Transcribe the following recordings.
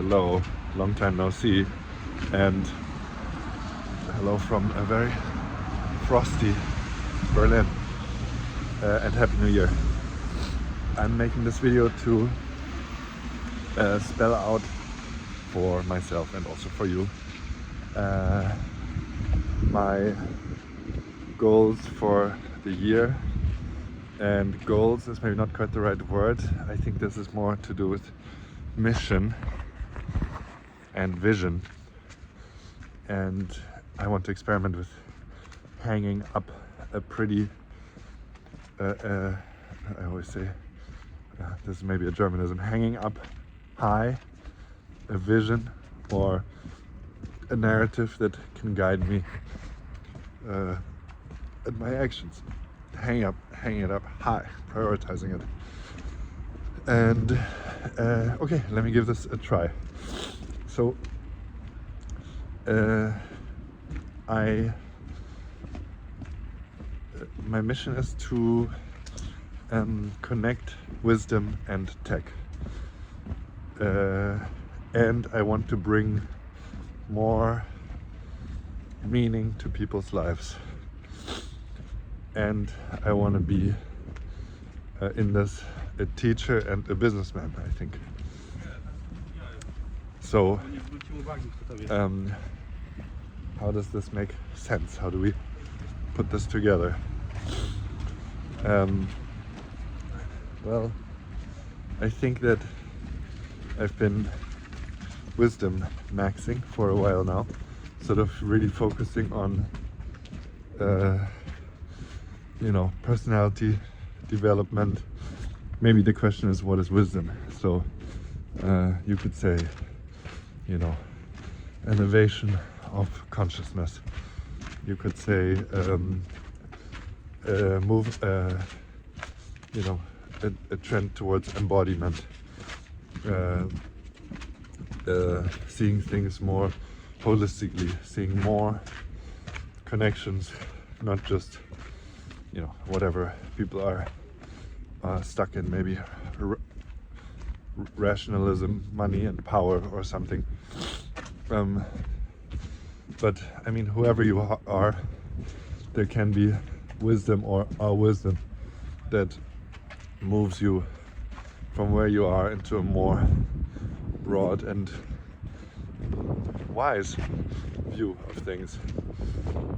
hello, long time no see, and hello from a very frosty Berlin, and Happy New Year. I'm making this video to spell out for myself and also for you my goals for the year. And goals is maybe not quite the right word. I think this is more to do with mission and vision. And I want to experiment with hanging up a pretty, I always say, this is maybe a Germanism, hanging up high a vision or a narrative that can guide me in my actions. Hanging it up high, prioritizing it. And okay, let me give this a try. So my mission is to connect wisdom and tech, and I want to bring more meaning to people's lives. And I want to be in this a teacher and a businessman, I think. So how does this make sense? How do we put this together? Well, I think that I've been wisdom maxing for a while now, sort of really focusing on personality development. Maybe the question is, what is wisdom? So you could say, elevation of consciousness. You could say a trend towards embodiment, seeing things more holistically, seeing more connections, not just whatever people are stuck in, maybe rationalism, money and power or something. But I mean, whoever you are, there can be wisdom or our wisdom that moves you from where you are into a more broad and wise view of things.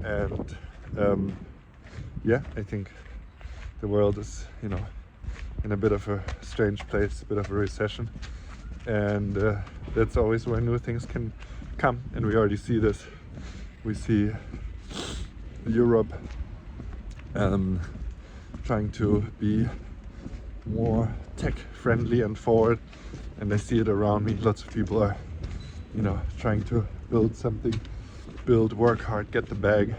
And I think the world is, in a bit of a strange place, a bit of a recession, and that's always where new things can come. And we already see this. We see Europe trying to be more tech friendly and forward, and I see it around me. Lots of people are, trying to build something, work hard, get the bag.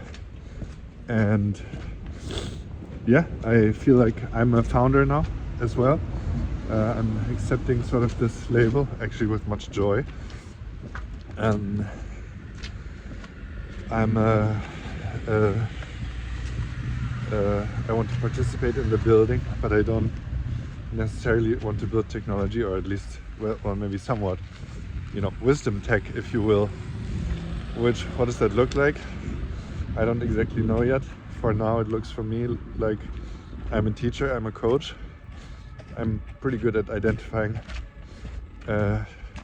And I feel like I'm a founder now as well. I'm accepting sort of this label actually with much joy. I want to participate in the building, but I don't necessarily want to build technology, or at least, well, maybe somewhat, wisdom tech, if you will. What does that look like? I don't exactly know yet. For now, it looks for me like I'm a teacher, I'm a coach. I'm pretty good at identifying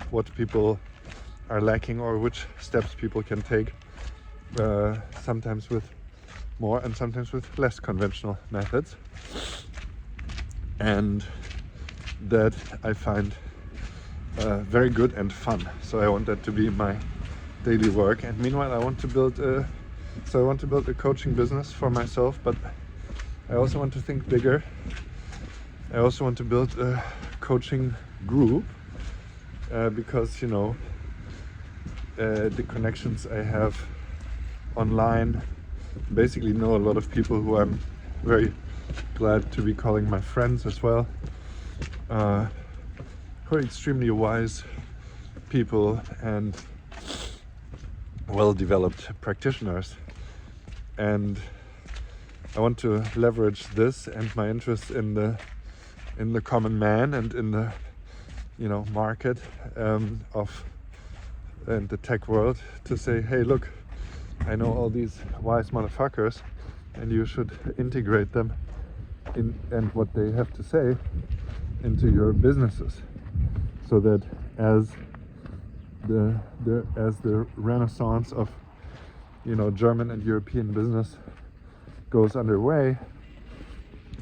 what people are lacking or which steps people can take, sometimes with more and sometimes with less conventional methods. And that I find very good and fun. So I want that to be my daily work. And meanwhile, I want to build a coaching business for myself, but I also want to think bigger. I also want to build a coaching group, because the connections I have online, basically know a lot of people who I'm very glad to be calling my friends as well, who are extremely wise people and well-developed practitioners. And I want to leverage this and my interest in the common man and in the market of in the tech world to say, hey, look, I know all these wise motherfuckers, and you should integrate them in and what they have to say into your businesses, so that as the renaissance of German and European business goes underway,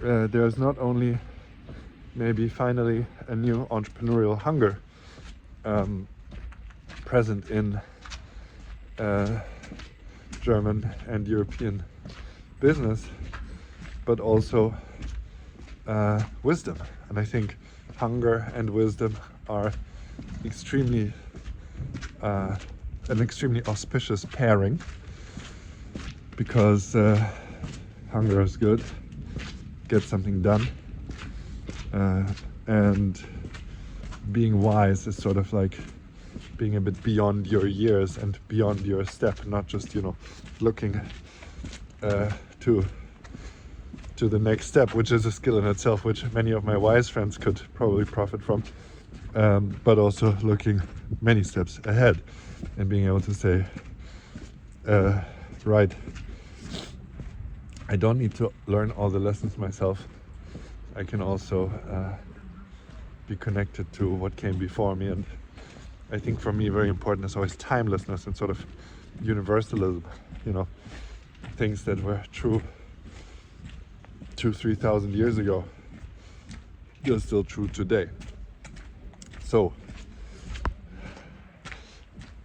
there's not only maybe finally a new entrepreneurial hunger present in German and European business, but also wisdom. And I think hunger and wisdom are an extremely auspicious pairing, because hunger is good, get something done, and being wise is sort of like being a bit beyond your years and beyond your step, not just looking to the next step, which is a skill in itself, which many of my wise friends could probably profit from, but also looking many steps ahead and being able to say, right, I don't need to learn all the lessons myself. I can also be connected to what came before me. And I think for me very important is always timelessness and sort of universalism, things that were true 2,000-3,000 years ago, they're still true today. So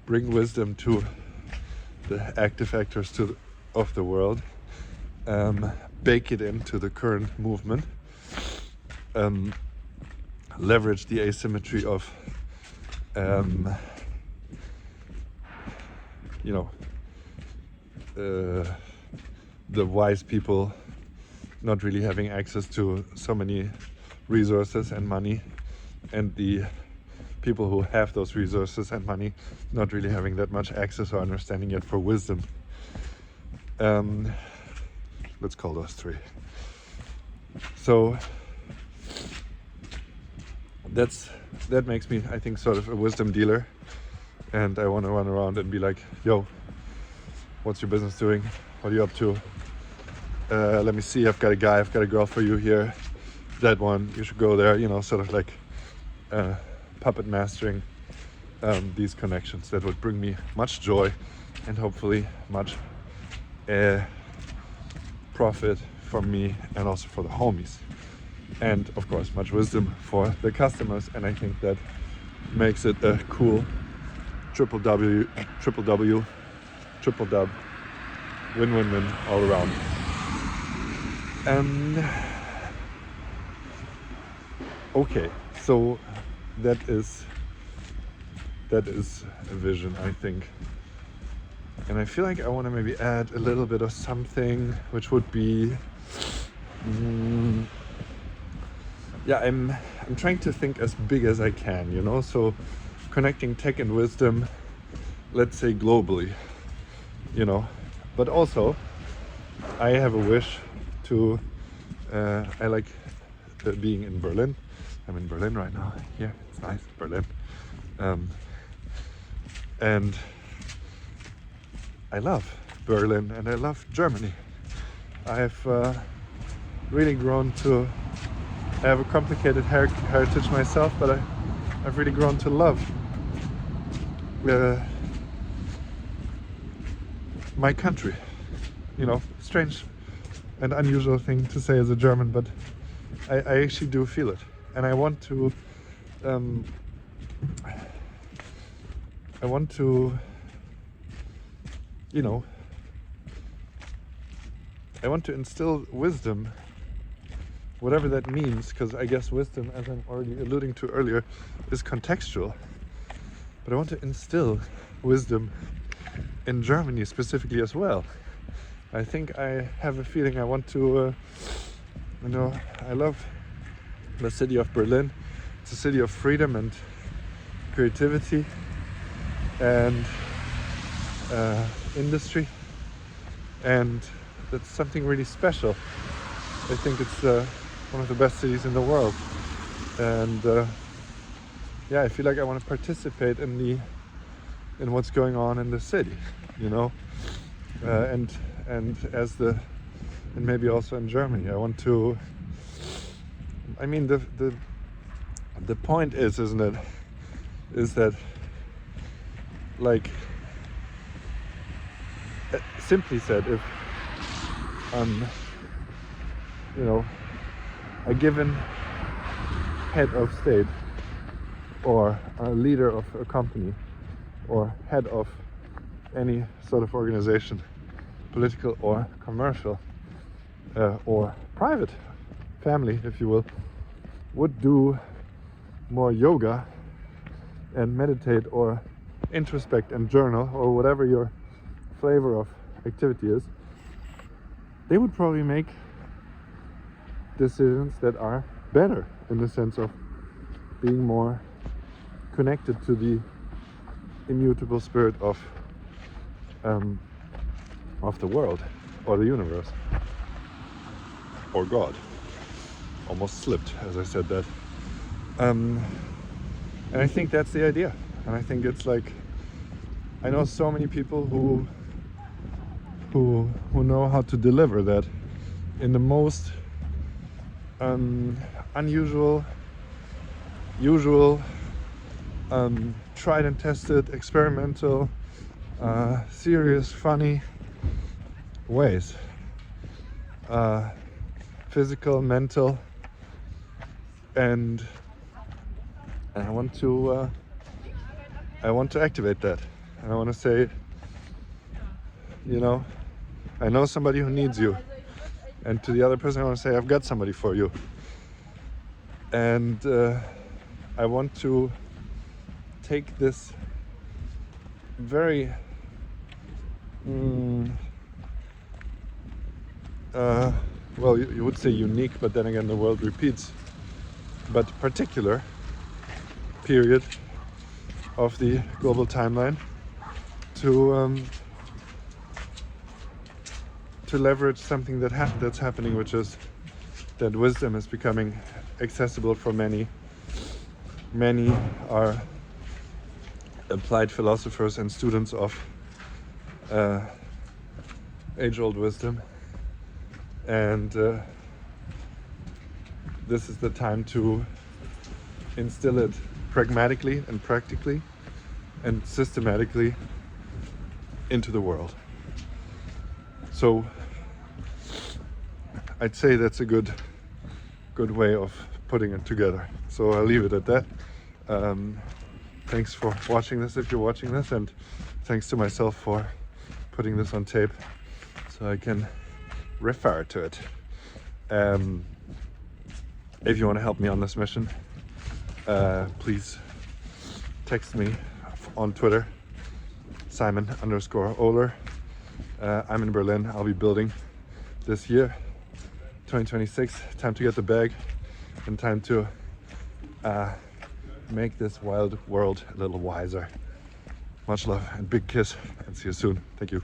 bring wisdom to the active actors of the world, bake it into the current movement, leverage the asymmetry of the wise people not really having access to so many resources and money, and the people who have those resources and money not really having that much access or understanding yet for wisdom. Let's call those three. So that makes me, I think, sort of a wisdom dealer, and I want to run around and be like, yo, what's your business doing? What are you up to? Let me see, I've got a guy, I've got a girl for you here, that one, you should go there, sort of like puppet mastering these connections that would bring me much joy and hopefully much profit for me and also for the homies, and of course much wisdom for the customers. And I think that makes it a cool triple dub, win-win-win all around. Okay, so that is a vision, I think. And I feel like I want to maybe add a little bit of something, which would be, I'm trying to think as big as I can, so connecting tech and wisdom, let's say globally, but also I have a wish to, I like being in Berlin. I'm in Berlin right now. Yeah, it's nice, Berlin. And I love Berlin and I love Germany. I've really grown to, I have a complicated heritage myself, but I've really grown to love my country. Strange and unusual thing to say as a German, but I actually do feel it. And I want to instill wisdom, whatever that means, because I guess wisdom, as I'm already alluding to earlier, is contextual. But I want to instill wisdom in Germany specifically as well. I think I have a feeling I want to, I love the city of Berlin. It's a city of freedom and creativity and industry, and that's something really special. I think it's one of the best cities in the world, and yeah, I feel like I want to participate in what's going on in the city, you know, and as the and maybe also in Germany. I want to. I mean, the point is, isn't it? Is that, like, simply said, if you know, a given head of state or a leader of a company or head of any sort of organization, political or commercial or private, family, if you will, would do more yoga and meditate or introspect and journal or whatever your flavor of activity is, they would probably make decisions that are better in the sense of being more connected to the immutable spirit of the world or the universe or God. Almost slipped as I said that. And I think that's the idea. And I think it's like, I know so many people who know how to deliver that in the most unusual, usual, tried and tested, experimental, serious, funny ways. Physical, mental, and I want to activate that. And I want to say, you know, I know somebody who needs you, and to the other person I want to say, I've got somebody for you. And I want to take this very well, you would say unique, but then again the world repeats, but particular period of the global timeline to leverage something that's happening, which is that wisdom is becoming accessible for many. Many are applied philosophers and students of age-old wisdom, and this is the time to instill it pragmatically and practically and systematically into the world. So I'd say that's a good way of putting it together. So I'll leave it at that. Thanks for watching this if you're watching this, and thanks to myself for putting this on tape so I can refer to it. If you want to help me on this mission, please text me on Twitter, Simon_Oler. I'm in Berlin. I'll be building this year, 2026. Time to get the bag and time to make this wild world a little wiser. Much love and big kiss, and see you soon. Thank you.